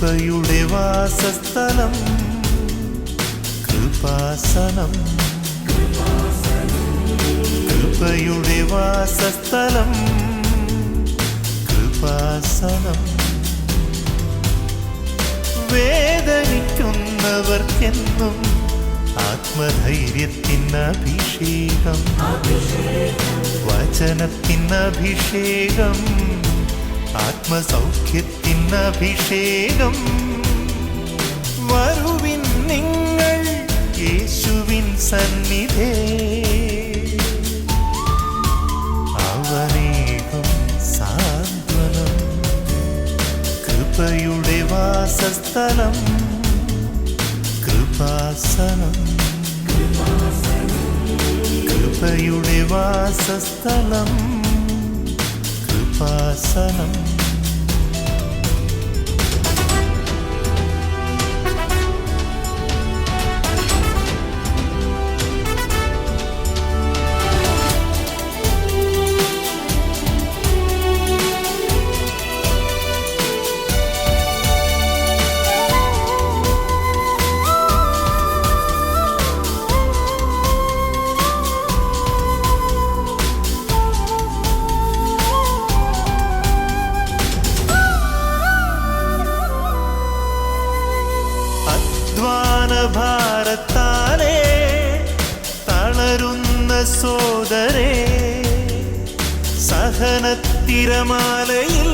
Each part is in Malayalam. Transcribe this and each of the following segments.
കൃപയുടെ വാസസ്ഥലം കൃപാസനം. കൃപയുടെ വാസസ്ഥലം കൃപാസനം. വേദനിക്കുന്നവർക്കെന്നും ആത്മധൈര്യത്തിനഭിഷേകം, വചനത്തിനഭിഷേകം, ആത്മസൗഖ്യത്തിനഭിഷേകം. വരുവിൻ നിങ്ങൾ യേശുവിൻ സന്നിധേ, അവനേകും സാന്ത്വനം. കൃപയുടെ വാസസ്ഥലം കൃപാസനം. കൃപയുടെ വാസസ്ഥലം കൃപാസനം. ഭാരത്താലേ തളരുന്ന സോദരേ, സഹനത്തിരമാലയിൽ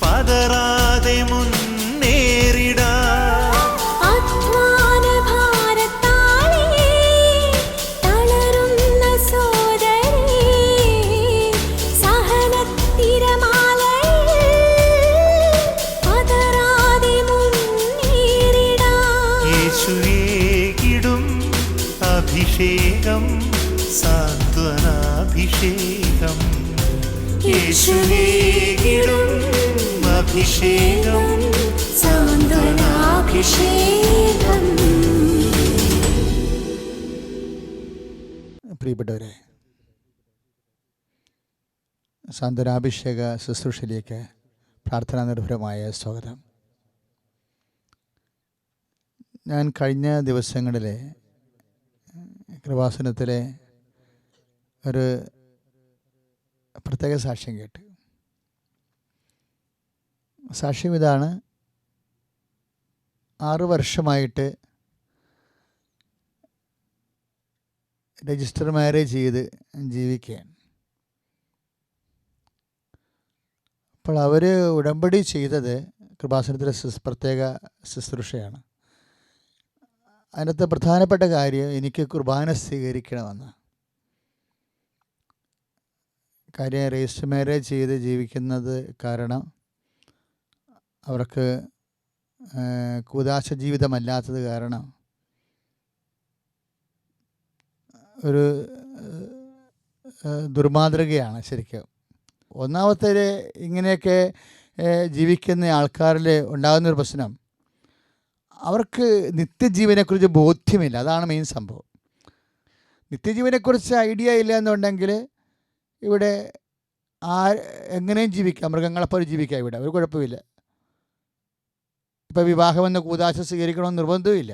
പതറാതെ മുന്നേറിടാ. അഭിഷേകം സാന്ത്വനാഭിഷേകം. യേശുവേകിടും അഭിഷേകം സാന്ത്വനാഭിഷേകം. പ്രിയപ്പെട്ടവരെ, സാന്ത്വനാഭിഷേക ശുശ്രൂഷയിലേക്ക് പ്രാർത്ഥനാ നിർഭരമായ സ്വാഗതം. ഞാൻ കഴിഞ്ഞ ദിവസങ്ങളിലെ കൃപാസനത്തിലെ ഒരു പ്രത്യേക സാക്ഷ്യം കേട്ട്. സാക്ഷ്യം ഇതാണ്: 6 വർഷമായിട്ട് രജിസ്റ്റർ മാരേജ് ചെയ്ത് ജീവിക്കുകയാണ്. അപ്പോൾ അവർ ഉടമ്പടി ചെയ്തത് കൃപാസനത്തിലെ പ്രത്യേക ശുശ്രൂഷയാണ്. അതിനകത്ത് പ്രധാനപ്പെട്ട കാര്യം എനിക്ക് കുർബാന സ്വീകരിക്കണമെന്ന്. കാര്യം രജിസ്റ്റർ മാരേജ് ചെയ്ത് ജീവിക്കുന്നത് കാരണം അവർക്ക് കൂദാശ ജീവിതമല്ലാത്തത് കാരണം ഒരു ദുർമാതൃകയാണ് ശരിക്കും. ഒന്നാമത്തെ ഇങ്ങനെയൊക്കെ ജീവിക്കുന്ന ആൾക്കാരിൽ ഉണ്ടാകുന്നൊരു പ്രശ്നം, അവർക്ക് നിത്യജീവനെക്കുറിച്ച് ബോധ്യമില്ല. അതാണ് മെയിൻ സംഭവം. നിത്യജീവനെക്കുറിച്ച് ഐഡിയ ഇല്ല എന്നുണ്ടെങ്കിൽ ഇവിടെ എങ്ങനെയും ജീവിക്കാം, മൃഗങ്ങളെപ്പോലെ ജീവിക്കാം. ഇവിടെ ഒരു കുഴപ്പമില്ല. ഇപ്പോൾ വിവാഹമെന്ന കൂദാശ സ്വീകരിക്കണമെന്ന് നിർബന്ധവുമില്ല.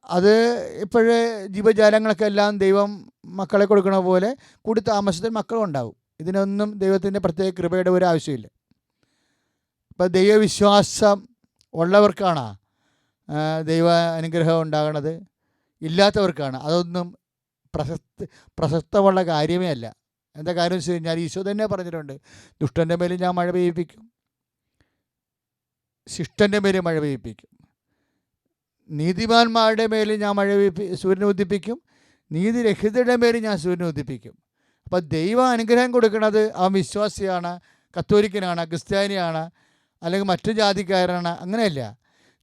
അത് ഇപ്പോഴേ ജീവജാലങ്ങളൊക്കെ എല്ലാം ദൈവം മക്കളെ കൊടുക്കണ പോലെ കൂടി താമസത്തിൽ മക്കളും ഉണ്ടാവും. ഇതിനൊന്നും ദൈവത്തിൻ്റെ പ്രത്യേക കൃപയുടെ ഒരു ആവശ്യമില്ല. ഇപ്പം ദൈവവിശ്വാസം ഉള്ളവർക്കാണ് ദൈവ അനുഗ്രഹം ഉണ്ടാകണത്, ഇല്ലാത്തവർക്കാണ്. അതൊന്നും പ്രസക്തമുള്ള കാര്യമേ അല്ല. എന്താ കാര്യം വെച്ച് കഴിഞ്ഞാൽ ഈശോ തന്നെ പറഞ്ഞിട്ടുണ്ട്, ദുഷ്ടൻ്റെ മേൽ ഞാൻ മഴ പെയ്യിപ്പിക്കും, ശിഷ്ടൻ്റെ മേൽ മഴ പെയ്യിപ്പിക്കും, നീതിമാന്മാരുടെ മേൽ ഞാൻ സൂര്യനെ ഉദിപ്പിക്കും, നീതിരഹിതരുടെ മേൽ ഞാൻ സൂര്യനെ ഉദിപ്പിക്കും. അപ്പോൾ ദൈവ അനുഗ്രഹം കൊടുക്കുന്നത് അവൻ വിശ്വാസിയാണ്, കത്തോലിക്കനാണ്, ക്രിസ്ത്യാനിയാണ്, അല്ലെങ്കിൽ മറ്റു ജാതിക്കാരനാണ്, അങ്ങനെയല്ല.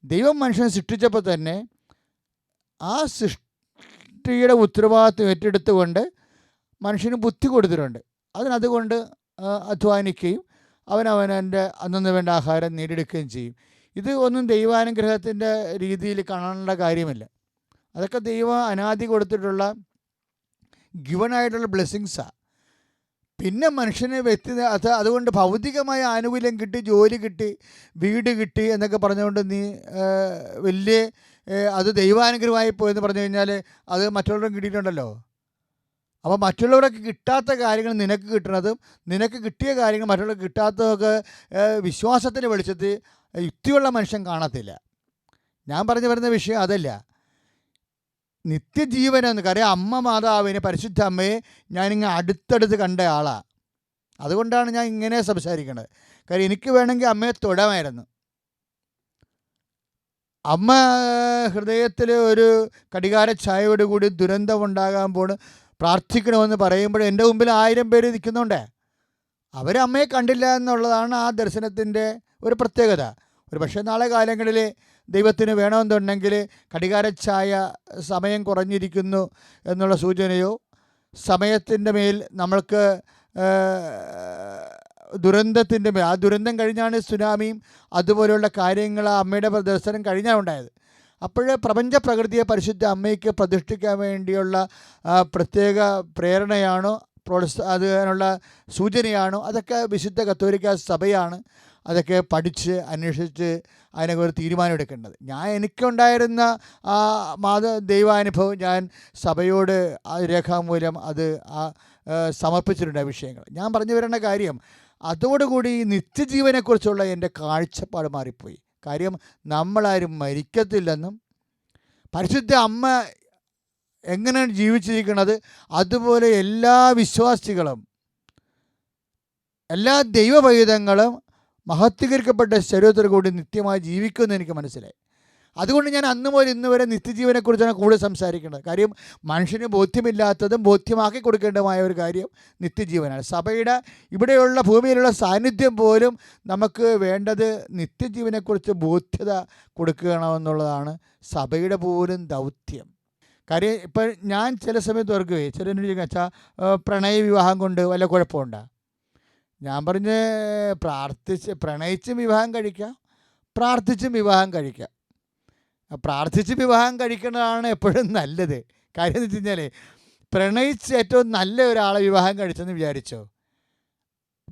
ദൈവം മനുഷ്യനെ സൃഷ്ടിച്ചപ്പോൾ തന്നെ ആ സൃഷ്ടിയുടെ ഉത്തരവാദിത്വം ഏറ്റെടുത്തുകൊണ്ട് മനുഷ്യന് ബുദ്ധി കൊടുത്തിട്ടുണ്ട്. അതുകൊണ്ട് അധ്വാനിക്കുകയും അവനവൻ്റെ അന്നു വേണ്ട ആഹാരം നേടിയെടുക്കുകയും ചെയ്യും. ഇത് ഒന്നും ദൈവാനുഗ്രഹത്തിൻ്റെ രീതിയിൽ കാണേണ്ട കാര്യമില്ല. അതൊക്കെ ദൈവം അനാദി കൊടുത്തിട്ടുള്ള ഗിവണായിട്ടുള്ള ബ്ലെസ്സിങ്സാണ്. പിന്നെ മനുഷ്യന് അതുകൊണ്ട് ഭൗതികമായ ആനുകൂല്യം കിട്ടി, ജോലി കിട്ടി, വീട് കിട്ടി എന്നൊക്കെ പറഞ്ഞുകൊണ്ട് നീ വലിയ അത് ദൈവാനുഗ്രഹമായി പോയെന്ന് പറഞ്ഞു കഴിഞ്ഞാൽ അത് മറ്റുള്ളവരും കിട്ടിയിട്ടുണ്ടല്ലോ. അപ്പോൾ മറ്റുള്ളവരൊക്കെ കിട്ടാത്ത കാര്യങ്ങൾ നിനക്ക് കിട്ടുന്നതും നിനക്ക് കിട്ടിയ കാര്യങ്ങൾ മറ്റുള്ളവർക്ക് കിട്ടാത്തതൊക്കെ വിശ്വാസത്തിൻ്റെ വെളിച്ചത്തിൽ യുക്തിയുള്ള മനുഷ്യൻ കാണത്തില്ല. ഞാൻ പറഞ്ഞു വരുന്ന വിഷയം അതല്ല. നിത്യജീവനെന്ന് കാര്യം അമ്മ മാതാവിനെ, പരിശുദ്ധ അമ്മയെ ഞാനിങ്ങനെ അടുത്തടുത്ത് കണ്ട ആളാണ്. അതുകൊണ്ടാണ് ഞാൻ ഇങ്ങനെ സംസാരിക്കുന്നത്. കാര്യം എനിക്ക് വേണമെങ്കിൽ അമ്മയെ തൊടാമായിരുന്നു. അമ്മ ഹൃദയത്തിൽ ഒരു കടികാര ഛായയോടുകൂടി ദുരന്തമുണ്ടാകാൻ പ്രാർത്ഥിക്കണമെന്ന് പറയുമ്പോൾ എൻ്റെ മുമ്പിൽ 1000 പേര് നിൽക്കുന്നുണ്ട്. അവരമ്മയെ കണ്ടില്ല എന്നുള്ളതാണ് ആ ദർശനത്തിൻ്റെ ഒരു പ്രത്യേകത. ഒരു പക്ഷേ നാളെ കാലങ്ങളിൽ ദൈവത്തിന് വേണമെന്നുണ്ടെങ്കിൽ കടികാരച്ഛായ സമയം കുറഞ്ഞിരിക്കുന്നു എന്നുള്ള സൂചനയോ, സമയത്തിൻ്റെ മേൽ നമ്മൾക്ക് ദുരന്തത്തിൻ്റെ മേൽ, ആ ദുരന്തം കഴിഞ്ഞാണ് സുനാമിയും അതുപോലെയുള്ള കാര്യങ്ങൾ ആ അമ്മയുടെ ദർശനം കഴിഞ്ഞാണ് ഉണ്ടായത്. അപ്പോൾ പ്രപഞ്ച പ്രകൃതിയെ പരിശുദ്ധ അമ്മയ്ക്ക് പ്രതിഷ്ഠിക്കാൻ വേണ്ടിയുള്ള പ്രത്യേക പ്രേരണയാണോ, അതിനുള്ള സൂചനയാണോ, അതൊക്കെ വിശുദ്ധ കത്തോലിക്ക സഭയാണ് അതൊക്കെ പഠിച്ച് അന്വേഷിച്ച് അതിനൊക്കെ ഒരു തീരുമാനം എടുക്കേണ്ടത്. എനിക്കുണ്ടായിരുന്ന ആ ദൈവാനുഭവം ഞാൻ സഭയോട് രേഖാമൂലം അത് സമർപ്പിച്ചിട്ടുണ്ട്. വിഷയങ്ങൾ ഞാൻ പറഞ്ഞു വരേണ്ട കാര്യം, അതോടുകൂടി നിത്യജീവനെക്കുറിച്ചുള്ള എൻ്റെ കാഴ്ചപ്പാട് മാറിപ്പോയി. കാര്യം നമ്മളാരും മരിക്കത്തില്ലെന്നും പരിശുദ്ധ അമ്മ എങ്ങനെയാണ് ജീവിച്ചിരിക്കുന്നത് അതുപോലെ എല്ലാ വിശ്വാസികളും, എല്ലാ ദൈവപൈതങ്ങളും മഹത്വീകരിക്കപ്പെട്ട ശരീരത്തോടു കൂടി നിത്യമായി ജീവിക്കുമെന്ന് എനിക്ക് മനസ്സിലായി. അതുകൊണ്ട് ഞാൻ അന്ന് മുതൽ ഇന്ന് വരെ നിത്യജീവനെക്കുറിച്ചാണ് കൂടുതൽ സംസാരിക്കുന്നത്. കാര്യം മനുഷ്യന് ബോധ്യമില്ലാത്തതും ബോധ്യമാക്കി കൊടുക്കേണ്ടതുമായ ഒരു കാര്യം നിത്യജീവനാണ്. സഭയുടെ ഇവിടെയുള്ള ഭൂമിയിലുള്ള സാന്നിധ്യം പോലും നമുക്ക് വേണ്ടത് നിത്യജീവനെക്കുറിച്ച് ബോധ്യത കൊടുക്കണമെന്നുള്ളതാണ് സഭയുടെ പോലും ദൗത്യം. കാര്യം ഇപ്പം ഞാൻ ചില സമയത്ത് ഓർക്കുകയെ ചിലർ വെച്ചാൽ പ്രണയ വിവാഹം കൊണ്ട് വല്ല കുഴപ്പമുണ്ടോ? ഞാൻ പറഞ്ഞ് പ്രണയിച്ചും വിവാഹം കഴിക്കാം, പ്രാർത്ഥിച്ചും വിവാഹം കഴിക്കാം. പ്രാർത്ഥിച്ച് വിവാഹം കഴിക്കുന്നതാണ് എപ്പോഴും നല്ലത്. കാര്യം എന്ന് വെച്ച് കഴിഞ്ഞാൽ പ്രണയിച്ച് ഏറ്റവും നല്ല ഒരാളെ വിവാഹം കഴിച്ചെന്ന് വിചാരിച്ചോ,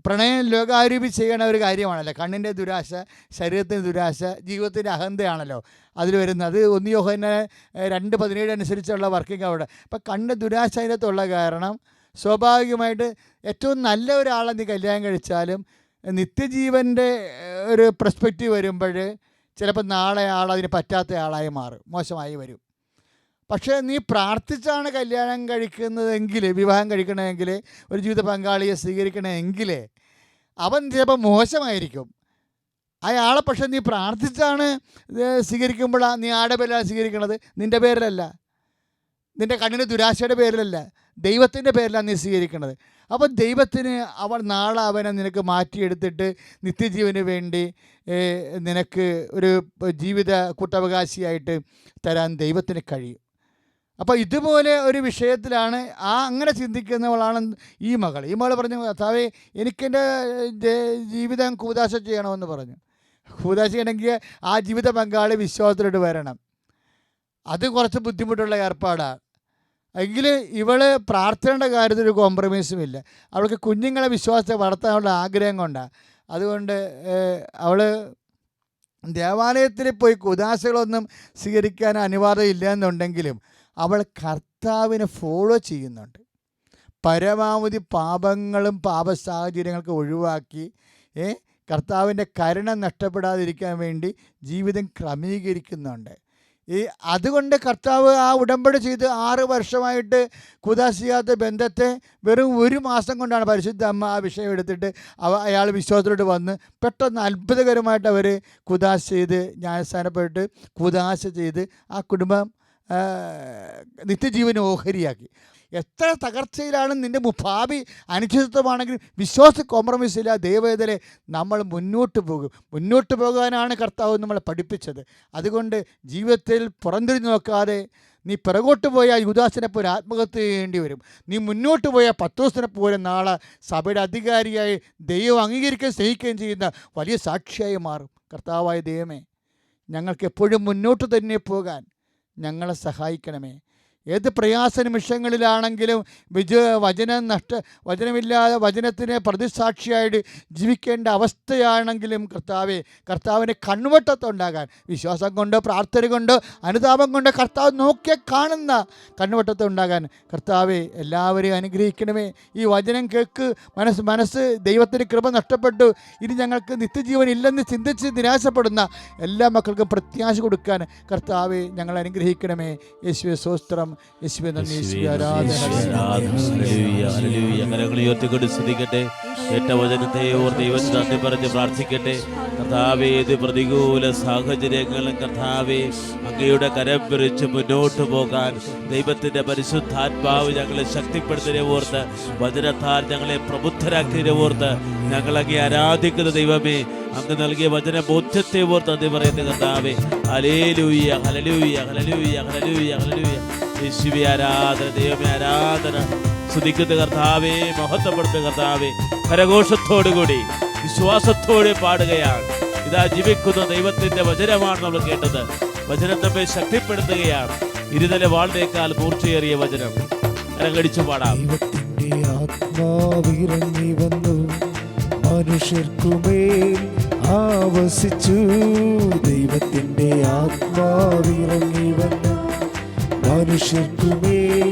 പ്രണയം ലോകാരൂപി ചെയ്യണ ഒരു കാര്യമാണല്ലോ. കണ്ണിൻ്റെ ദുരാശ, ശരീരത്തിന് ദുരാശ, ജീവിതത്തിൻ്റെ അഹന്തയാണല്ലോ അതിൽ വരുന്നത്. അത് 1 യോഹന്നാൻ 2:17 അനുസരിച്ചുള്ള വർക്കിംഗ് അവിടെ. അപ്പം കണ്ണിൻ്റെ ദുരാശ അതിനകത്തുള്ള കാരണം സ്വാഭാവികമായിട്ട് ഏറ്റവും നല്ല ഒരാളെ നീ കല്യാണം കഴിച്ചാലും നിത്യജീവൻ്റെ ഒരു പെർസ്പെക്റ്റീവ് വരുമ്പോൾ ചിലപ്പോൾ നാളെ അതിന് പറ്റാത്ത ആളായി മാറും, മോശമായി വരും. പക്ഷേ നീ പ്രാർത്ഥിച്ചാണ് കല്യാണം കഴിക്കുന്നതെങ്കിൽ, വിവാഹം കഴിക്കണമെങ്കിൽ, ഒരു ജീവിത പങ്കാളിയെ സ്വീകരിക്കണമെങ്കിൽ അവൻ ചിലപ്പോൾ മോശമായിരിക്കും അയാളെ. പക്ഷേ നീ പ്രാർത്ഥിച്ചാണ് സ്വീകരിക്കുമ്പോഴാണ് നീ ആരുടെ പേരിലാണ് സ്വീകരിക്കണത്? നിൻ്റെ പേരിലല്ല, നിൻ്റെ കണ്ണിൻ്റെ ദുരാശയുടെ പേരിലല്ല, ദൈവത്തിൻ്റെ പേരിലാണ് നീ സ്വീകരിക്കുന്നത്. അപ്പോൾ ദൈവത്തിന് നാളെ അവനെ നിനക്ക് മാറ്റിയെടുത്തിട്ട് നിത്യജീവന് വേണ്ടി നിനക്ക് ഒരു ജീവിത കൂട്ടവകാശിയായിട്ട് തരാൻ ദൈവത്തിന് കഴിയും. അപ്പോൾ ഇതുപോലെ ഒരു വിഷയത്തിലാണ് അങ്ങനെ ചിന്തിക്കുന്നവളാണ് ഈ മകൾ. ഈ മകൾ പറഞ്ഞു, കർത്താവേ എനിക്കെൻ്റെ ജീവിതം കൂദാശ ചെയ്യണമെന്ന് പറഞ്ഞു. കൂദാശ ചെയ്യണമെങ്കിൽ ആ ജീവിത പങ്കാളി വിശ്വാസത്തിലോട്ട് വരണം. അത് കുറച്ച് ബുദ്ധിമുട്ടുള്ള ഏർപ്പാടാണ്. എങ്കിൽ ഇവൾ പ്രാർത്ഥനയുടെ കാര്യത്തിൽ ഒരു കോംപ്രമൈസും ഇല്ല. അവൾക്ക് കുഞ്ഞുങ്ങളെ വിശ്വാസത്തെ വളർത്താനുള്ള ആഗ്രഹം കൊണ്ടാണ്. അതുകൊണ്ട് അവൾ ദേവാലയത്തിൽ പോയി കുദാശകളൊന്നും സ്വീകരിക്കാൻ അനുവാദം ഇല്ല എന്നുണ്ടെങ്കിലും അവൾ കർത്താവിനെ ഫോളോ ചെയ്യുന്നുണ്ട്. പരമാവധി പാപങ്ങളും പാപസാഹചര്യങ്ങൾക്ക് ഒഴിവാക്കി കർത്താവിൻ്റെ കരുണ നഷ്ടപ്പെടാതിരിക്കാൻ വേണ്ടി ജീവിതം ക്രമീകരിക്കുന്നുണ്ട്. അതുകൊണ്ട് കർത്താവ് ആ ഉടമ്പടി ചെയ്ത് 6 വർഷമായിട്ട് കുദാശ ബന്ധത്തെ വെറും 1 മാസം കൊണ്ടാണ് പരിശുദ്ധ അമ്മ ആ വിഷയം എടുത്തിട്ട് അയാൾ വിശ്വാസത്തിലോട്ട് വന്ന് പെട്ടെന്ന് അത്ഭുതകരമായിട്ട് അവർ കുദാശ ചെയ്ത് ജ്ഞാനസ്ഥാനപ്പെട്ട് കുദാശ ചെയ്ത് ആ കുടുംബം നിത്യജീവന് ഓഹരിയാക്കി. എത്ര തകർച്ചയിലാണ് നിൻ്റെ ഭാവി അനിശ്ചിതത്വമാണെങ്കിൽ വിശ്വാസ കോംപ്രമൈസ് ഇല്ല. ദൈവവേദനെ നമ്മൾ മുന്നോട്ട് പോകും. മുന്നോട്ട് പോകാനാണ് കർത്താവ് നമ്മളെ പഠിപ്പിച്ചത്. അതുകൊണ്ട് ജീവിതത്തിൽ പുറംതിരിഞ്ഞ് നോക്കാതെ നീ പിറകോട്ട് പോയാൽ യുദാസിനെ പോലെ ആത്മഹത്യ ചെയ്യേണ്ടി വരും. നീ മുന്നോട്ട് പോയാൽ പത്രോസിനെ പോലെ നാളെ സഭയുടെ അധികാരിയായി ദൈവം അംഗീകരിക്കുകയും സ്നേഹിക്കുകയും ചെയ്യുന്ന വലിയ സാക്ഷിയായി മാറും. കർത്താവായ ദൈവമേ, ഞങ്ങൾക്ക് എപ്പോഴും മുന്നോട്ട് തന്നെ പോകാൻ ഞങ്ങളെ സഹായിക്കണമേ. ഏത് പ്രയാസ നിമിഷങ്ങളിലാണെങ്കിലും വചനമില്ലാതെ വചനത്തിന് പ്രതിസാക്ഷിയായിട്ട് ജീവിക്കേണ്ട അവസ്ഥയാണെങ്കിലും കർത്താവിൻ്റെ കണ്ണുവട്ടത്തുണ്ടാകാൻ വിശ്വാസം കൊണ്ട്, പ്രാർത്ഥന കൊണ്ട്, അനുതാപം കൊണ്ട് കർത്താവ് നോക്കിയ കാണുന്ന കണ്ണുവട്ടത്തുണ്ടാകാൻ കർത്താവെ എല്ലാവരെയും അനുഗ്രഹിക്കണമേ. ഈ വചനം കേൾക്ക് മനസ്സ് ദൈവത്തിൻ്റെ കൃപ നഷ്ടപ്പെട്ടു, ഇനി ഞങ്ങൾക്ക് നിത്യജീവൻ ഇല്ലെന്ന് ചിന്തിച്ച് നിരാശപ്പെടുന്ന എല്ലാ മക്കൾക്കും പ്രത്യാശ കൊടുക്കാൻ കർത്താവെ ഞങ്ങൾ അനുഗ്രഹിക്കണമേ. യേശുവേ സ്തോത്രം, യേശുവേ നന്ദി, യേശുവേ ആരാധന. വചനത്തെ ഓർ ദൈവത്തിന് നന്ദി പറഞ്ഞ് പ്രാർത്ഥിക്കട്ടെ. കർത്താവേ, ഏത് പ്രതികൂല സാഹചര്യങ്ങളും കർത്താവേ അങ്ങയുടെ കരം പിടിച്ച് മുന്നോട്ട് പോകാൻ ദൈവത്തിന്റെ പരിശുദ്ധാത്മാവ് ഞങ്ങളെ ശക്തിപ്പെടുത്തിനെ ഓർത്ത്, വചനത്താൽ ഞങ്ങളെ പ്രബുദ്ധരാക്കിയതിനെ ഓർത്ത് ഞങ്ങളങ്ങേ ആരാധിക്കുന്ന ദൈവമേ, അങ്ങ് നൽകിയ വചന ബോധ്യത്തെ ഓർത്ത് നന്ദി പറയുന്ന കർത്താവേ. ഹല്ലേലൂയ, ഹല്ലേലൂയ, ഹല്ലേലൂയ, ഹല്ലേലൂയ, ഹല്ലേലൂയ. യേശുവേ ആരാധന, ദൈവമേ ആരാധന. സ്തുതിക്കുന്ന കർത്താവേ, മഹത്വപ്പെടുത്തുന്ന കർത്താവേ, കരഘോഷത്തോടുകൂടി വിശ്വാസത്തോടെ പാടുകയാണ്. ഇതാ ജീവിക്കുന്ന ദൈവത്തിന്റെ വചനമാണ് നമ്മൾ കേട്ടത്. വചനം നമ്മെ ശക്തിപ്പെടുത്തുകയാണ്. ഇരുതല വാളിനേക്കാൾ മൂർച്ചയേറിയ വചനം. കരകടിച്ചു പാടാം. ദൈവത്തിന്റെ ആത്മാവിറങ്ങി വന്നു, മനുഷ്യർക്കുമേൽ ആവസിച്ചു. ദൈവത്തിന്റെ ആത്മാവിറങ്ങി വന്നു, മനുഷ്യർക്കുമേൽ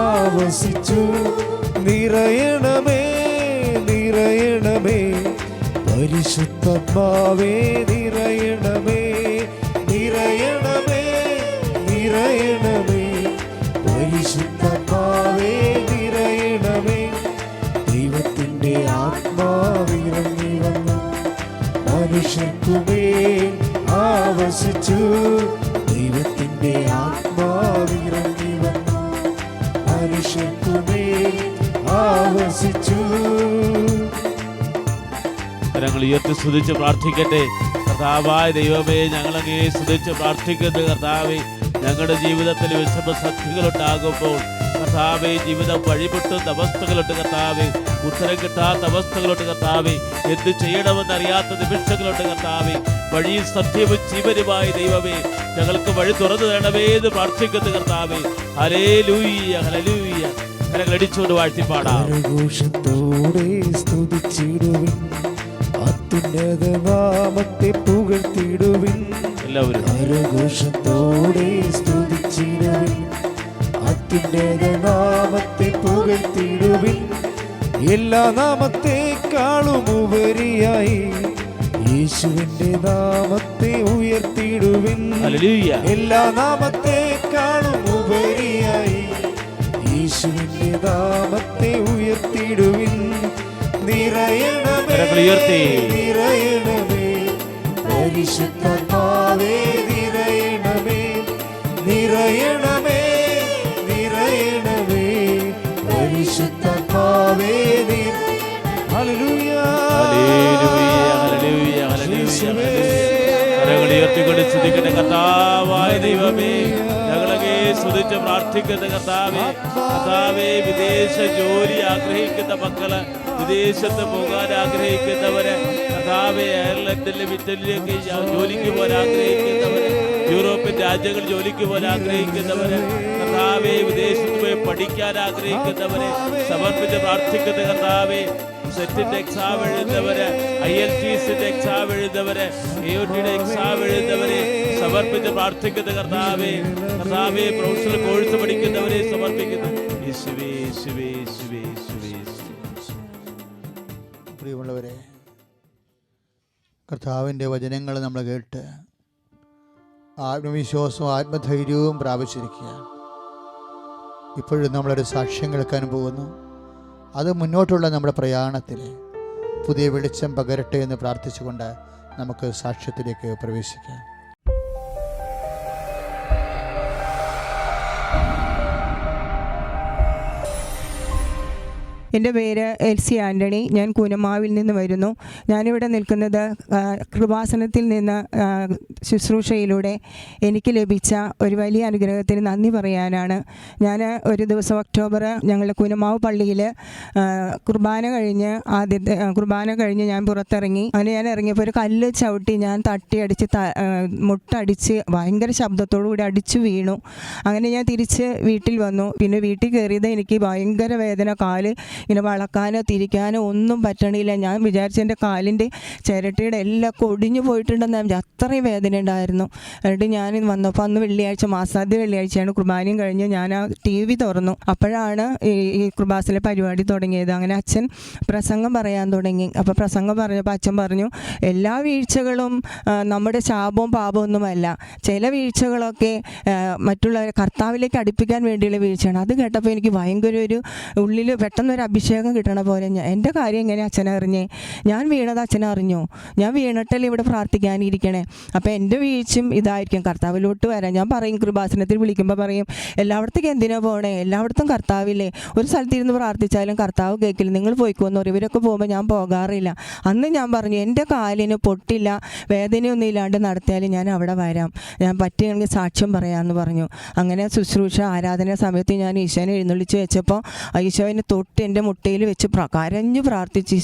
ആവസിച്ചു. നിറയണമേ, നിറയണമേ, പരിശുദ്ധാത്മാവേ നിറയണമേ, നിറയണമേ, നിറയണമേ, പരിശുദ്ധാത്മാവേ നിറയണമേ. ദൈവത്തിന്റെ ആത്മാവിറങ്ങി വന്നു, മനുഷ്യർക്കുമേൽ ആവസിച്ചു. ദൈവത്തിന്റെ ആത്മാവിറങ്ങി വന്നു, മനുഷ്യർക്കുമേൽ ആവസിച്ചു. ഞങ്ങൾ ഉയർത്തി സ്തുതിച്ച് പ്രാർത്ഥിക്കട്ടെ. കർത്താവായ ദൈവമേ, ഞങ്ങളങ്ങേ സ്തുതിച്ച് പ്രാർത്ഥിക്കുന്നു. കർത്താവേ, ഞങ്ങളുടെ ജീവിതത്തിൽ വിഷമസന്ധികളുണ്ടാകുമ്പോൾ കർത്താവേ, ജീവിതം വഴിമുട്ടുന്ന അവസ്ഥകളുണ്ട് കർത്താവേ, ഉത്തരം കിട്ടാത്ത അവസ്ഥകളുണ്ട് കർത്താവേ, എന്ത് ചെയ്യണമെന്നറിയാത്ത നിമിഷങ്ങളുണ്ട് കർത്താവേ. വഴിയും സത്യവും ജീവനുമായി ദൈവമേ, ഞങ്ങൾക്ക് വഴി തുറന്നു തരണമേ എന്ന് പ്രാർത്ഥിക്കുന്നു കർത്താവേ. ഹല്ലേലൂയ, ഹല്ലേലൂയ. കരങ്ങളടിച്ചുകൊണ്ട് വാഴ്ത്തിപ്പാടാം. സ്തുതിച്ചിടുവിൻ, അത്യുന്നത നാമത്തെ പുകഴ്ത്തിടുവിൻ. എല്ലാവരും കരഘോഷത്തോടെ സ്തുതിച്ചിടുവിൻ, അത്യുന്നത നാമത്തെ പുകഴ്ത്തിടുവിൻ. എല്ലാ നാമത്തെക്കാളും ഉപരിയായി യേശുവിന്റെ നാമത്തെ ഉയർത്തിടുവിൻ. ഹല്ലേലൂയ. എല്ലാ നാമത്തെക്കാളും ഉപരിയായി യേശുവിന്റെ നാമത്തെ ഉയർത്തിടുവിൻ. നിറയണമേ, നിറയണമേ, പരിശുദ്ധാത്മാവേ നിറയണമേ, നിറയണമേ, നിറയണമേ, പരിശുദ്ധാത്മാവേ നിറയണമേ. ഹല്ലേലൂയ, ഹല്ലേലൂയ, ഹല്ലേലൂയ, ഹല്ലേലൂയ. കരങ്ങൾ ഉയർത്തിക്കൊണ്ട് സ്തുതിക്കട്ടെ. കർത്താവായ ദൈവമേ, ഞങ്ങളെ സ്തുതിച്ച് പ്രാർത്ഥിക്കുന്ന കർത്താവേ, കർത്താവേ, വിദേശ ജോലി ആഗ്രഹിക്കുന്ന മക്കള്, വിദേശത്ത് പോകാൻ ആഗ്രഹിക്കുന്നവര് കർത്താവേ, അയർലൻഡിലെ ഇറ്റലിയിലേക്ക് ജോലിക്ക് പോകാൻ ആഗ്രഹിക്കുന്നവര്, യൂറോപ്യൻ രാജ്യങ്ങൾ ജോലിക്ക് പോകാൻ ആഗ്രഹിക്കുന്നവര് കർത്താവേ, വിദേശത്ത് പോയി പഠിക്കാൻ ആഗ്രഹിക്കുന്നവരെ സമർപ്പിച്ച് പ്രാർത്ഥിക്കുന്ന കർത്താവേ. സെറ്റിന്റെ എക്സാം എഴുതുന്നവര്, IELTSന്റെ എക്സാം എഴുതുന്നവര്, AOTയുടെ എക്സാം എഴുതുന്നവരെ സമർപ്പിച്ച് പ്രാർത്ഥിക്കുന്ന കർത്താവേ. കർത്താവേ, പ്രൊഫഷണൽ കോഴ്സ് പഠിക്കുന്നവരെ സമർപ്പിക്കുന്നു. യേശുവേ, യേശുവേ, യേശുവേ, യേശുവേ. പ്രിയമുള്ളവരെ, കർത്താവിൻ്റെ വചനങ്ങൾ നമ്മൾ കേട്ട് ആത്മവിശ്വാസവും ആത്മധൈര്യവും പ്രാപിച്ചിരിക്കുക. ഇപ്പോഴും നമ്മളൊരു സാക്ഷ്യം കേൾക്കാൻ പോകുന്നു. അത് മുന്നോട്ടുള്ള നമ്മുടെ പ്രയാണത്തിൽ പുതിയ വെളിച്ചം പകരട്ടെ എന്ന് പ്രാർത്ഥിച്ചുകൊണ്ട് നമുക്ക് സാക്ഷ്യത്തിലേക്ക് പ്രവേശിക്കാം. എൻ്റെ പേര് എൽസി ആൻ്റണി. ഞാൻ കൂനമാവിൽ നിന്ന് വരുന്നു. ഞാനിവിടെ നിൽക്കുന്നത് കൃപാസനത്തിൽ നിന്ന് ശുശ്രൂഷയിലൂടെ എനിക്ക് ലഭിച്ച ഒരു വലിയ അനുഗ്രഹത്തിന് നന്ദി പറയാനാണ്. ഞാൻ ഒരു ദിവസം ഒക്ടോബർ ഞങ്ങളുടെ കൂനമാവ് പള്ളിയിൽ കുർബാന കഴിഞ്ഞ് ഞാൻ പുറത്തിറങ്ങി. അങ്ങനെ ഞാൻ ഇറങ്ങിയപ്പോൾ ഒരു കല്ല് ചവിട്ടി ഞാൻ തട്ടിയടിച്ച് മുട്ടടിച്ച് ഭയങ്കര ശബ്ദത്തോടു കൂടി അടിച്ചു വീണു. അങ്ങനെ ഞാൻ തിരിച്ച് വീട്ടിൽ വന്നു. പിന്നെ വീട്ടിൽ കയറിയത് എനിക്ക് ഭയങ്കര വേദന, കാല് ഇങ്ങനെ വളക്കാനോ തിരിക്കാനോ ഒന്നും പറ്റണില്ല. ഞാൻ വിചാരിച്ച എൻ്റെ കാലിൻ്റെ ചിരട്ടയുടെ എല്ലാം ഒടിഞ്ഞു പോയിട്ടുണ്ടെന്ന് അത്രയും വേദന ഉണ്ടായിരുന്നു. എന്നിട്ട് ഞാൻ വന്നപ്പോൾ അന്ന് വെള്ളിയാഴ്ച, മാസാദ്യ വെള്ളിയാഴ്ചയാണ്. കുർബാനയും കഴിഞ്ഞ് ഞാൻ ആ TV തുറന്നു. അപ്പോഴാണ് ഈ കൃപാസനത്തിലെ പരിപാടി തുടങ്ങിയത്. അങ്ങനെ അച്ഛൻ പ്രസംഗം പറയാൻ തുടങ്ങി. അപ്പോൾ പ്രസംഗം പറഞ്ഞപ്പോൾ അച്ഛൻ പറഞ്ഞു, എല്ലാ വീഴ്ചകളും നമ്മുടെ ശാപവും പാപവും ഒന്നുമല്ല. ചില വീഴ്ചകളൊക്കെ മറ്റുള്ളവരെ കർത്താവിലേക്ക് അടുപ്പിക്കാൻ വേണ്ടിയുള്ള വീഴ്ചയാണ്. അത് കേട്ടപ്പോൾ എനിക്ക് ഭയങ്കര ഒരു ഉള്ളിൽ പെട്ടെന്നൊരു അഭിഷേകം കിട്ടണ പോലെ എൻ്റെ കാര്യം എങ്ങനെ അച്ഛനെ അറിഞ്ഞേ? ഞാൻ വീണത് അച്ഛനെ അറിഞ്ഞോ? ഞാൻ വീണിട്ടല്ലേ ഇവിടെ പ്രാർത്ഥിക്കാനിരിക്കണേ. അപ്പോൾ എൻ്റെ വീഴ്ചയും ഇതായിരിക്കും, കർത്താവിലോട്ട് വരാൻ. ഞാൻ പറയും, കൃപാസനത്തിൽ വിളിക്കുമ്പോൾ പറയും, എല്ലായിടത്തേക്കും എന്തിനാ പോകണേ? എല്ലായിടത്തും കർത്താവില്ലേ? ഒരു സ്ഥലത്തിരുന്ന് പ്രാർത്ഥിച്ചാലും കർത്താവ് കേൾക്കില്ല, നിങ്ങൾ പോയിക്കോന്ന് പറയും. ഇവരൊക്കെ പോകുമ്പോൾ ഞാൻ പോകാറില്ല. അന്ന് ഞാൻ പറഞ്ഞു, എൻ്റെ കാലിന് പൊട്ടില്ല, വേദനയൊന്നും ഇല്ലാണ്ട് നടത്തിയാലും ഞാൻ അവിടെ വരാം, ഞാൻ പറ്റുകയാണെങ്കിൽ സാക്ഷ്യം പറയാമെന്ന് പറഞ്ഞു. അങ്ങനെ ശുശ്രൂഷ ആരാധന സമയത്ത് ഞാൻ ഈശോനെ എഴുന്നള്ളിച്ച് വെച്ചപ്പോൾ ഈശോനെ തൊട്ട് എൻ്റെ മുട്ടയിൽ വെച്ച് കരഞ്ഞു പ്രാർത്ഥിച്ചു,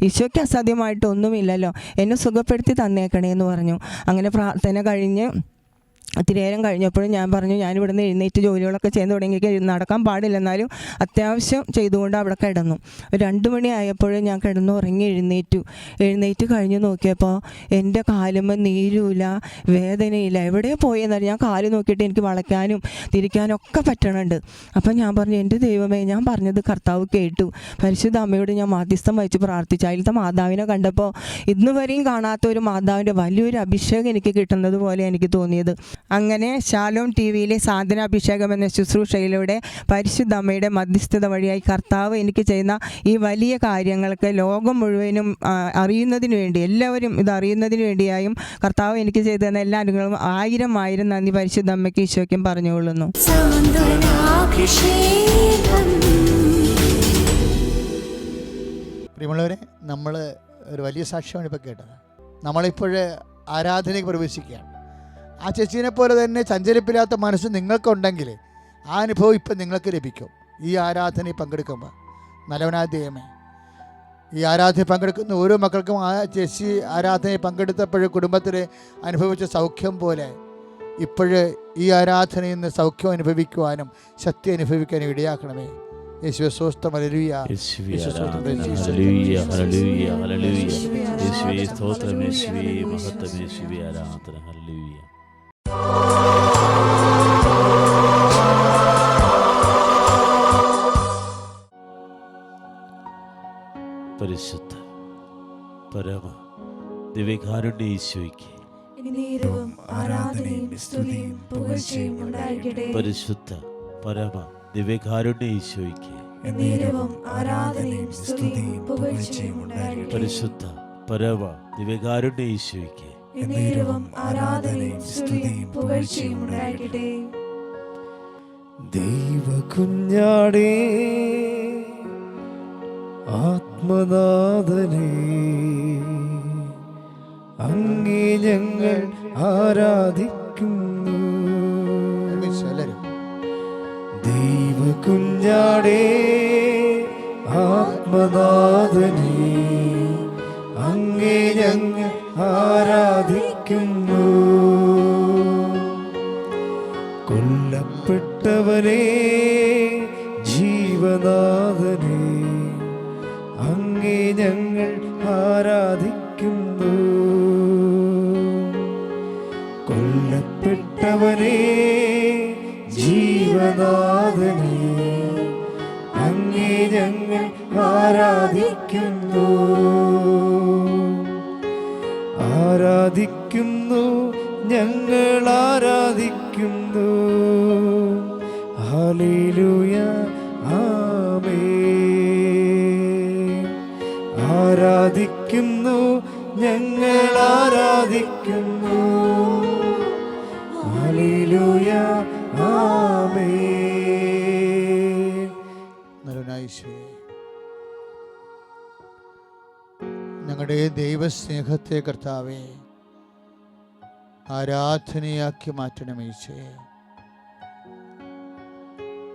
ഈശോയ്ക്ക് അസാധ്യമായിട്ടൊന്നുമില്ലല്ലോ, എന്നെ സുഖപ്പെടുത്തി തന്നേക്കണേ എന്ന് പറഞ്ഞു. അങ്ങനെ പ്രാർത്ഥന കഴിഞ്ഞ് ഒത്തിരി നേരം കഴിഞ്ഞപ്പോഴും ഞാൻ പറഞ്ഞു, ഞാനിവിടുന്ന് എഴുന്നേറ്റ് ജോലികളൊക്കെ ചെയ്ത് തുടങ്ങി, നടക്കാൻ പാടില്ല, എന്നാലും അത്യാവശ്യം ചെയ്തുകൊണ്ട് അവിടെ കിടന്നു. 2 മണി ആയപ്പോഴും ഞാൻ കിടന്നു ഉറങ്ങി എഴുന്നേറ്റ് കഴിഞ്ഞ് നോക്കിയപ്പോൾ എൻ്റെ കാലുമ്മ നീരുമില്ല, വേദനയില്ല. എവിടെ പോയെന്നറിയാം. ഞാൻ കാല് നോക്കിയിട്ട് എനിക്ക് വളയ്ക്കാനും തിരിക്കാനും ഒക്കെ പറ്റണുണ്ട്. അപ്പം ഞാൻ പറഞ്ഞു, എൻ്റെ ദൈവമേ, ഞാൻ പറഞ്ഞത് കർത്താവ് കേട്ടു. പരിശുദ്ധ അമ്മയോട് ഞാൻ മാധ്യസ്ഥം വഹിച്ച് പ്രാർത്ഥിച്ചു. അതിലത്തെ മാതാവിനെ കണ്ടപ്പോൾ ഇന്ന് വരെയും കാണാത്ത ഒരു മാതാവിൻ്റെ വലിയൊരു അഭിഷേകം എനിക്ക് കിട്ടുന്നത് പോലെ എനിക്ക് തോന്നിയത്. അങ്ങനെ ശാലോം TVയിലെ സാധനാഭിഷേകം എന്ന ശുശ്രൂഷയിലൂടെ പരിശുദ്ധ അമ്മയുടെ മധ്യസ്ഥത വഴിയായി കർത്താവ് എനിക്ക് ചെയ്യുന്ന ഈ വലിയ കാര്യങ്ങൾക്ക് ലോകം മുഴുവനും അറിയുന്നതിന് വേണ്ടി, എല്ലാവരും ഇത് അറിയുന്നതിന് വേണ്ടിയായും കർത്താവ് എനിക്ക് ചെയ്തു തന്ന എല്ലാ അനുഗ്രഹങ്ങളും 1000 നന്ദി പരിശുദ്ധ അമ്മയ്ക്ക് ഈശോയ്ക്കും പറഞ്ഞുകൊള്ളുന്നു. പ്രിയമുള്ളവരെ, നമ്മൾ ഒരു വലിയ സാക്ഷ്യമാണ് ഇപ്പോൾ കേട്ടത്. നമ്മളിപ്പോൾ ആരാധനയ്ക്ക് പ്രവേശിക്കുകയാണ്. ആ ചേച്ചീനെ പോലെ തന്നെ ചഞ്ചലിപ്പില്ലാത്ത മനസ്സ് നിങ്ങൾക്കുണ്ടെങ്കിൽ ആ അനുഭവം ഇപ്പം നിങ്ങൾക്ക് ലഭിക്കും. ഈ ആരാധനയിൽ പങ്കെടുക്കുമ്പോൾ നല്ലവനായ ദൈവമേ, ഈ ആരാധനയിൽ പങ്കെടുക്കുന്ന ഓരോ മക്കൾക്കും ആ ചേച്ചി ആരാധനയിൽ പങ്കെടുത്തപ്പോൾ കുടുംബത്തിൽ അനുഭവിച്ച സൗഖ്യം പോലെ ഇപ്പോഴ് ഈ ആരാധനയിൽ നിന്ന് സൗഖ്യം അനുഭവിക്കുവാനും ശക്തി അനുഭവിക്കാനും ഇടയാക്കണമേ. യേശുവേ സ്തോത്രം. ഹല്ലേലൂയ. യേശുവേ സ്തോത്രം. ഹല്ലേലൂയ. ഹല്ലേലൂയ. ഹല്ലേലൂയ. യേശുവേ സ്തോത്രം. യേശുവേ മഹത്വം. യേശുവേ ആരാധന. ഹല്ലേലൂയ. പരിശുദ്ധ പരമ ദിവ്യകാരുണ്യ ഈശോയ്ക്ക് പരിശുദ്ധ പരമ ദിവ്യകാരുണ്യ ഈശോയ്ക്ക് പരിശുദ്ധ പരമ ദിവ്യകാരുണ്യ ഈശോയ്ക്ക് ദൈവകുഞ്ഞാടേ, ആത്മനാഥനേ, അങ്ങേ ഞങ്ങൾ ആരാധിക്കുന്നു. ദൈവകുഞ്ഞാടേ, ആത്മനാഥനേ, അങ്ങേ ഞങ്ങൾ ആരാധിക്കുന്നു. കൊല്ലപ്പെട്ടവനേ, ജീവനാഥനേ, അങ്ങേ ഞങ്ങൾ ആരാധിക്കുന്നു. കൊല്ലപ്പെട്ടവനേ, ജീവനാഥനേ, അങ്ങേ ഞങ്ങൾ ആരാധിക്കുന്നു. ആരാധിക്കുന്നു, ഞങ്ങൾ ആരാധിക്കുന്നു. ഹല്ലേലൂയ. ആമേൻ. ആരാധിക്കുന്നു, ഞങ്ങൾ ആരാധിക്കുന്നു. ഹല്ലേലൂയ. ആമേൻ. നല്ലവനായ യേശുവേ, ഞങ്ങളുടെ ദൈവസ്നേഹത്തെ കർത്താവേ ആരാധനയാക്കി മാറ്റണമേ ഈശോയെ.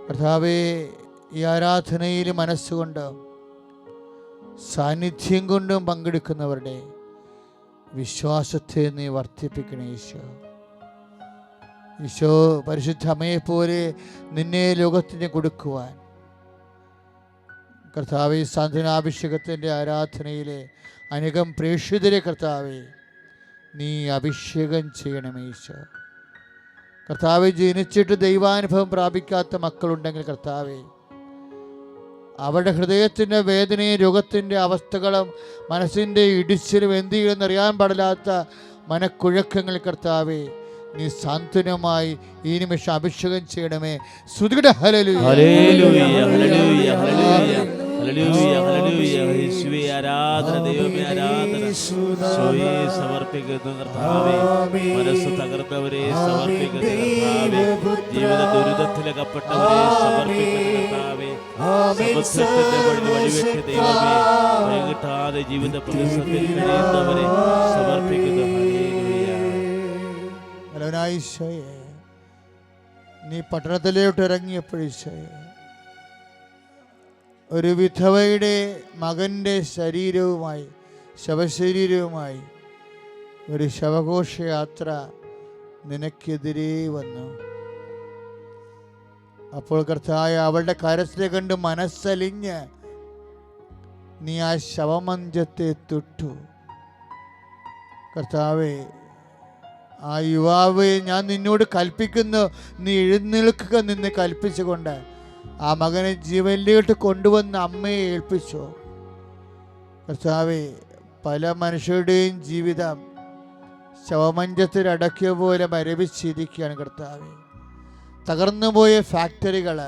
കർത്താവേ, ഈ ആരാധനയിൽ മനസ്സുകൊണ്ടും സാന്നിധ്യം കൊണ്ടും പങ്കെടുക്കുന്നവരുടെ വിശ്വാസത്തെ നീ വർദ്ധിപ്പിക്കണേ ഈശോ. ഈശോ, പരിശുദ്ധ അമ്മയെപ്പോലെ നിന്നെ ലോകത്തിന് കൊടുക്കുവാൻ കർത്താവെ സാന്ത്വനാഭിഷേകത്തിൻ്റെ ആരാധനയിലെ അനേകം പ്രേക്ഷിതരെ കർത്താവെ നീ അഭിഷേകം ചെയ്യണമേ ഈശോ. കർത്താവെ, ജനിച്ചിട്ട് ദൈവാനുഭവം പ്രാപിക്കാത്ത മക്കളുണ്ടെങ്കിൽ കർത്താവെ അവരുടെ ഹൃദയത്തിൻ്റെ വേദനയും രോഗത്തിൻ്റെ അവസ്ഥകളും മനസ്സിൻ്റെ ഇടിച്ചിലും എന്ത് ചെയ്യുമെന്നറിയാൻ പാടില്ലാത്ത മനക്കുഴക്കങ്ങൾ കർത്താവെ നീ സാന്ത്വനമായി ഈ നിമിഷം അഭിഷേകം ചെയ്യണമേ. സ്തുതിക്കട്ടെ. ഹല്ലേലൂയ, ഹല്ലേലൂയ, ഹല്ലേലൂയ, ഹല്ലേലൂയ, ഹല്ലേലൂയ, ഹല്ലേലൂയ. യേശുവേ ആരാധന, ദൈവമേ ആരാധന. ഈശോയെ സമർപ്പിക്കുന്നു കർത്താവേ. മനസ്സ് തകർന്നവരെ സമർപ്പിക്കുന്നു കർത്താവേ. ജീവിത ദുരിതത്തിലകപ്പെട്ടവരെ സമർപ്പിക്കുന്നു കർത്താവേ. സമുദ്രത്തിന്റെ വഴി വഴിവെച്ച് ദൈവമേ വൈകിട്ടാതെ ജീവിത പ്രതിസന്ധിയിൽ കഴിയുന്നവരെ സമർപ്പിക്കുന്നു. ഈശോയെ, നീ പട്ടണത്തിലോട്ട് ഇറങ്ങിയപ്പോഴീശോയെ ഒരു വിധവയുടെ മകൻ്റെ ശരീരവുമായി ശവശരീരവുമായി ഒരു ശവഘോഷയാത്ര നിനക്കെതിരെ വന്നു. അപ്പോൾ കർത്താവേ, അവളുടെ കരച്ചിലെ കണ്ട് മനസ്സലിഞ്ഞ് നീ ആ ശവമഞ്ചത്തെ തൊട്ടു. കർത്താവേ, ആ യുവാവെ ഞാൻ നിന്നോട് കൽപ്പിക്കുന്നു, നീ എഴുന്നേൽക്കുക നിന്ന് കൽപ്പിച്ചുകൊണ്ട് ആ മകനെ ജീവനിലോട്ട് കൊണ്ടുവന്ന് അമ്മയെ ഏൽപ്പിച്ചു. കർത്താവേ, പല മനുഷ്യരുടെയും ജീവിതം ശവമഞ്ചത്തിൽ അടക്കിയ പോലെ മരവിച്ചിരിക്കുകയാണ് കർത്താവേ. തകർന്നുപോയ ഫാക്ടറികൾ,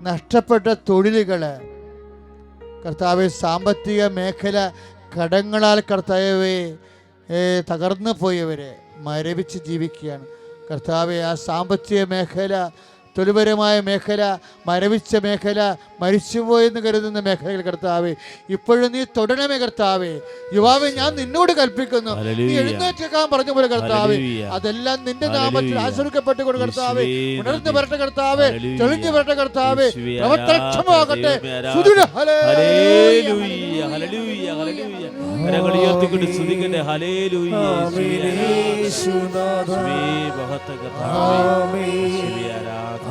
നഷ്ടപ്പെട്ട തൊഴിലുകൾ കർത്താവെ, സാമ്പത്തിക മേഖല കടങ്ങളാൽ കർത്താവേ തകർന്നു പോയവരെ മരവിച്ച് ജീവിക്കുകയാണ് കർത്താവെ. ആ സാമ്പത്തിക മേഖല, തൊഴിൽപരമായ മേഖല, മരവിച്ച മേഖല, മരിച്ചുപോയെന്ന് കരുതുന്ന മേഖലകൾ കർത്താവെ ഇപ്പോഴും നീ തൊടണമേ കർത്താവെ. യുവാവെ, ഞാൻ നിന്നോട് കൽപ്പിക്കുന്നു, നീ എഴുന്നേറ്റേക്കാൻ പറഞ്ഞ പോലെ കർത്താവെ അതെല്ലാം നിന്റെ നാമത്തിൽ ആശ്രയിക്കപ്പെട്ടുകൊണ്ട് കർത്താവെ ഉണർന്നു വരട്ടെ കർത്താവെ, തെളിഞ്ഞു വരട്ടെ കർത്താവെ, പ്രവർത്തനക്ഷമമാകട്ടെ.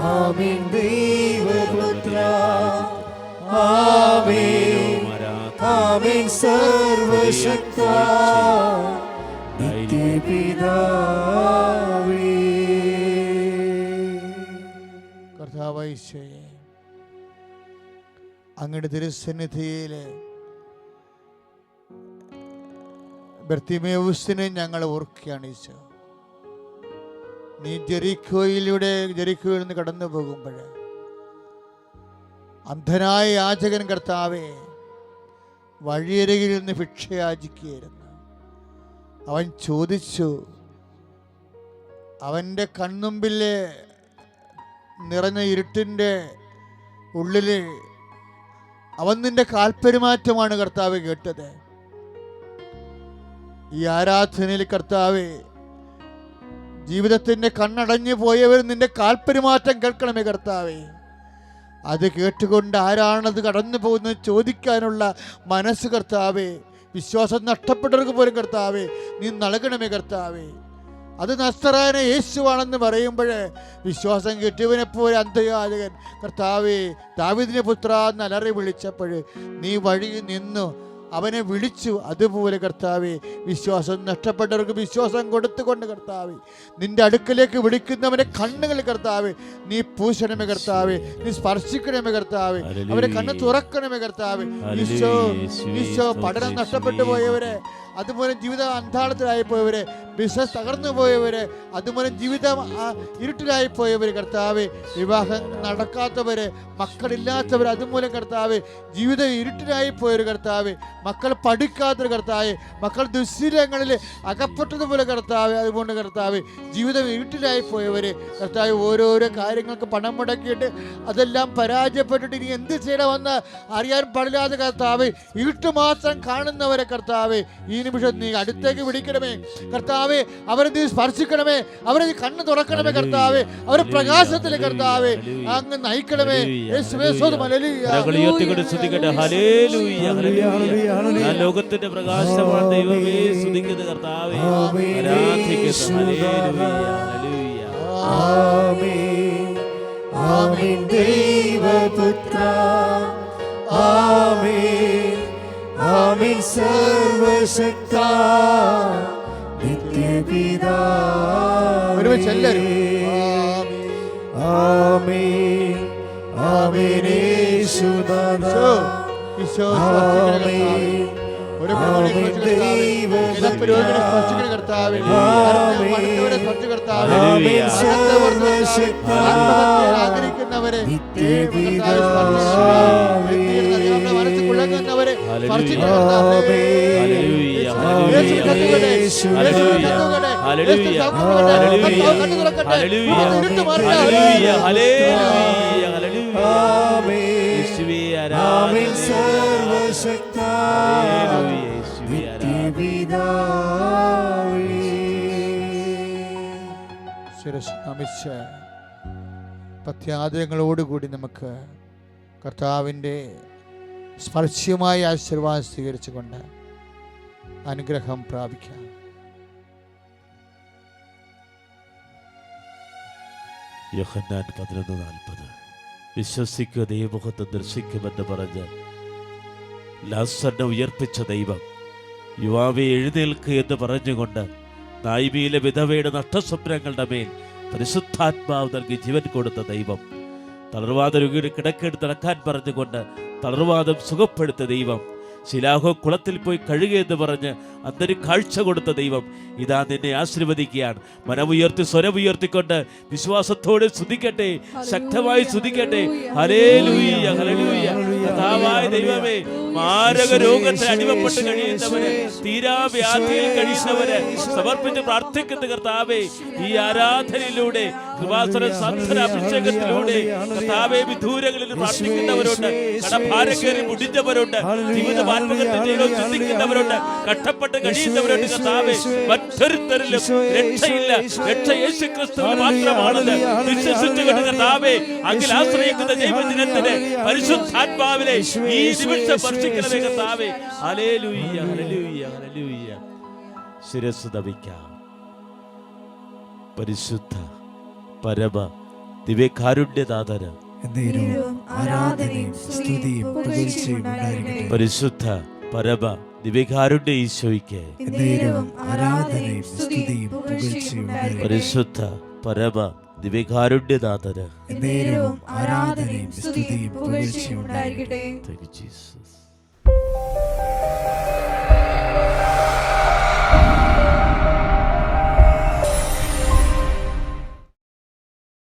ആമേൻ ദൈവപുത്ര, ആമേൻ ആമേൻ സർവശക്ത നിത്യപിതാവേ. കർത്താവേ, അങ്ങയുടെ തിരുസന്നിധിയിൽ ബർത്തിമേവുസിനെ ഞങ്ങൾ ഓർക്കുകയാണ് ഈശോ. നീ ജെറിക്കോയിൽ നിന്ന് കടന്നു പോകുമ്പോൾ അന്ധനായ യാചകൻ കർത്താവെ വഴിയരികിൽ നിന്ന് ഭിക്ഷയാചിക്കുകയായിരുന്നു. അവൻ ചോദിച്ചു, അവൻ്റെ കൺമുമ്പിലെ നിറഞ്ഞ ഇരുട്ടിൻ്റെ ഉള്ളിൽ അവൻ നിന്റെ കാൽപ്പെരുമാറ്റമാണ് കർത്താവ് കേട്ടത്. ഈ ആരാധനയിൽ കർത്താവെ ജീവിതത്തിൻ്റെ കണ്ണടഞ്ഞു പോയവർ നിന്റെ കാൽപ്പെരുമാറ്റം കേൾക്കണമേ കർത്താവേ. അത് കേട്ടുകൊണ്ട് ആരാണത് കടന്നു പോകുന്നത് ചോദിക്കാനുള്ള മനസ്സ് കർത്താവേ, വിശ്വാസം നഷ്ടപ്പെട്ടവർക്ക് പോലും കർത്താവേ നീ നൽകണമേ കർത്താവേ. അത് നസ്തറായനെ യേശുവാണെന്ന് പറയുമ്പോൾ വിശ്വാസം കിട്ടിയവനെപ്പോലെ അന്ധയാചകൻ കർത്താവേ ദാവീദിന്റെ പുത്ര എന്ന് അലറി വിളിച്ചപ്പോൾ നീ വഴി നിന്നു അവനെ വിളിച്ചു. അതുപോലെ കർത്താവെ വിശ്വാസം നഷ്ടപ്പെട്ടവർക്ക് വിശ്വാസം കൊടുത്തുകൊണ്ട് കർത്താവെ നിന്റെ അടുക്കലേക്ക് വിളിക്കുന്നവനെ കണ്ണുകൾ കർത്താവെ നീ പൂശണമേ കർത്താവെ, നീ സ്പർശിക്കണമേ കർത്താവെ, അവരെ കണ്ണ് തുറക്കണമേ കർത്താവെ. ഈശോ പഠനം നഷ്ടപ്പെട്ടു പോയവരെ അതുമൂലം ജീവിതം അന്ധാളത്തിലായി പോയവര്, ബിസിനസ് തകർന്നു പോയവര്, അതുമൂലം ജീവിതം ഇരുട്ടിലായി പോയവര് കർത്താവെ, വിവാഹം നടക്കാത്തവര്, മക്കളില്ലാത്തവർ, അതുമൂലം കർത്താവെ ജീവിതം ഇരുട്ടിലായി പോയൊരു കർത്താവെ, മക്കൾ പഠിക്കാത്തൊരു കർത്താവെ, മക്കൾ ദുശ്ശീലങ്ങളിൽ അകപ്പെട്ടതുപോലെ കർത്താവെ, അതുകൊണ്ട് കർത്താവെ ജീവിതം ഇരുട്ടിലായി പോയവര് കർത്താവെ, ഓരോരോ കാര്യങ്ങൾക്ക് പണം മുടക്കിയിട്ട് അതെല്ലാം പരാജയപ്പെട്ടിട്ട് ഇനി എന്ത് ചെയ്യണമെന്ന് അറിയാൻ പാടില്ലാതെ കർത്താവെ ഇരുട്ട് മാത്രം കാണുന്നവരെ കർത്താവെ, ഈ നിമിഷം നീ അടുത്തേക്ക് വിളിക്കണമേ കർത്താവെ, അവരെ നീ സ്പർശിക്കണമേ, അവരെ നീ കണ്ണ് തുറക്കണമേ കർത്താവെ, അവരെ പ്രകാശത്തിൽ കർത്താവെ അങ്ങ് നയിക്കണമേ. ലോകത്തിന്റെ പ്രകാശമാണ് ദൈവമേ, സ്തുതിക്കുന്ന കർത്താവേ, ആമേൻ ദൈവപുത്ര, ആമേൻ ആമേൻ സർവശക്ത നിത്യപിതാവേ, ആമേൻ ആമേൻ യേശുനാഥാ, ആമേൻ ആഗ്രഹിക്കുന്നവരെ പത്യാദരങ്ങളോടുകൂടി നമുക്ക് കർത്താവിൻ്റെ സ്പർശ്യമായ ആശീർവാദം സ്വീകരിച്ചുകൊണ്ട് അനുഗ്രഹം പ്രാപിക്കാം. യോഹന്നാൻ 11:40 വിശ്വസിക്കുക ദൈവമുഖത്ത് ദർശിക്കുമെന്ന് പറഞ്ഞ് ലാസറിനെ ഉയർപ്പിച്ച ദൈവം, യുവാവെ എഴുന്നേൽക്ക് എന്ന് പറഞ്ഞുകൊണ്ട് നായിബിയിലെ വിധവയുടെ നഷ്ടസ്വപ്നങ്ങളുടെ മേൽ പരിശുദ്ധാത്മാവ് നൽകി ജീവൻ കൊടുത്ത ദൈവം, തളർവാദ രോഗിയുടെ കിടക്കെടുത്ത് നടക്കാൻ പറഞ്ഞുകൊണ്ട് തളർവാദം സുഖപ്പെടുത്ത ദൈവം, ശിലാഹോ കുളത്തിൽ പോയി കഴുകിയെന്ന് പറഞ്ഞ് അന്നൊരു കാഴ്ച കൊടുത്ത ദൈവം ഇതാ നിന്നെ ആശീർവദിക്കുകയാണ്. മനമുയർത്തി സ്വരമുയർത്തിക്കൊണ്ട് വിശ്വാസത്തോടെ സ്തുതിക്കട്ടെ, ശക്തമായി സ്തുതിക്കട്ടെ. ഹല്ലേലൂയ ഹല്ലേലൂയ. കർത്താവായ ദൈവമേ, മാരക രോഗത്തിൽ അടിമപ്പെട്ട് കഴിയുന്നവര്, തീരാവ്യാധിയിൽ കഴിയുന്നവര് സമർപ്പിച്ച് പ്രാർത്ഥിക്കുന്ന കർത്താവേ, ഈ ആരാധനയിലൂടെ കൃപാസന സാന്ത്വന അഭിഷേകത്തിലൂടെ കർത്താവേ, വിദൂരങ്ങളിൽ പ്രാർത്ഥിക്കുന്നവരുണ്ട്, കടഭാരം കയറി മുടിഞ്ഞവരുണ്ട്, ജീവിതമാത്മകത്തെ ദൈവം ചിന്തിക്കുന്നവരുണ്ട്, കഷ്ടപ്പെട്ട് കഴിയുന്നവരുണ്ട്. കർത്താവേ, മറ്റൊരുത്തരിലും രക്ഷയില്ല, രക്ഷ യേശുക്രിസ്തുവിൽ മാത്രമാണെന്ന് വിശ്വസിച്ചുകൊണ്ട് കർത്താവേ, അങ്ങിൽ ആശ്രയിക്കുന്ന ദൈവദിനത്തിന് പരിശുദ്ധാത്മാവിലെ ഈ നിമിഷം വർഷിക്കണമേ കർത്താവേ. ഹല്ലേലൂയ ഹല്ലേലൂയ ഹല്ലേലൂയ. ശിരസ്സ് നമിക്കാം. പരിശുദ്ധ പരമ ദിവ്യകാരുണ്യനാഥന ആരാധനയും സ്തുതിയും പുകഴ്ചയും ഉണ്ടായിരിക്കട്ടെ. പരിശുദ്ധ പരമ ദിവ്യകാരുണ്യ ഈശോയ്ക്ക് ആരാധനയും സ്തുതിയും പുകഴ്ചയും ഉണ്ടായിരിക്കട്ടെ. പരിശുദ്ധ പരമ ദിവ്യകാരുണ്യനാഥന ആരാധനയും സ്തുതിയും പുകഴ്ചയും ഉണ്ടായിരിക്കട്ടെ. Thank you, Jesus.